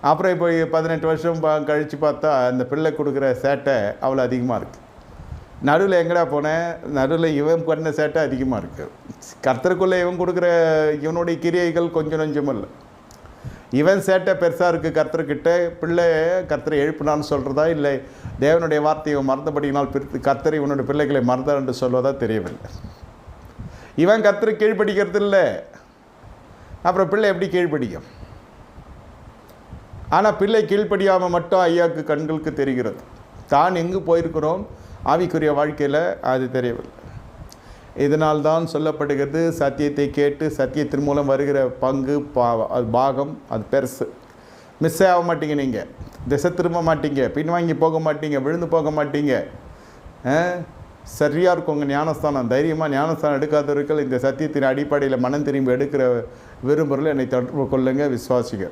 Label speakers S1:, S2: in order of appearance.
S1: அப்புறம் இப்போ 18 வருஷம் கழித்து பார்த்தா அந்த பிள்ளை கொடுக்குற சேட்டை அவ்வளோ அதிகமாக இருக்குது. நடுவில் எங்கடா போனேன், நடுவில் இவன் பண்ண சேட்டை அதிகமாக இருக்குது. கர்த்தருக்குள்ளே இவன் கொடுக்குற இவனுடைய கிரியைகள் கொஞ்சம் நஞ்சமும் இல்லை. இவன் சேட்டை பெருசாக இருக்குது கர்த்தர்கிட்ட, பிள்ளை கர்த்தரை எழுப்பினான்னு சொல்கிறதா, இல்லை தேவனுடைய வார்த்தையை மறந்தபடியினால் கர்த்தர் இவனுடைய பிள்ளைகளை மறந்தார் என்று சொல்வதா தெரியவில்லை. இவன் கர்த்தரை கீழ்ப்படிக்கிறது இல்லை, அப்புறம் பிள்ளை எப்படி கீழ்ப்படிக்கும்? ஆனால் பிள்ளை கீழ்ப்படியாமல் மட்டும் ஐயாவுக்கு கண்களுக்கு தெரிகிறது. தான் எங்கு போயிருக்கிறோம் ஆவிக்குரிய வாழ்க்கையில் அது தெரியவில்லை. இதனால்தான் சொல்லப்படுகிறது, சத்தியத்தை கேட்டு சத்தியத்தின் மூலம் வருகிற பங்கு பாகம் அது பெருசு. மிஸ்ஸே ஆக மாட்டீங்க, நீங்கள் திசை திரும்ப மாட்டீங்க, பின்வாங்கி போக மாட்டீங்க, விழுந்து போக மாட்டீங்க. சரியாக இருக்கும் உங்கள் ஞானஸ்தானம். தைரியமாக ஞானஸ்தானம் எடுக்காதவர்கள் இந்த சத்தியத்தின் அடிப்படையில் மனம் திரும்பி எடுக்கிற விரும்புகிறல என்னை தொடர்பு கொள்ளுங்க, விசுவாசிங்க.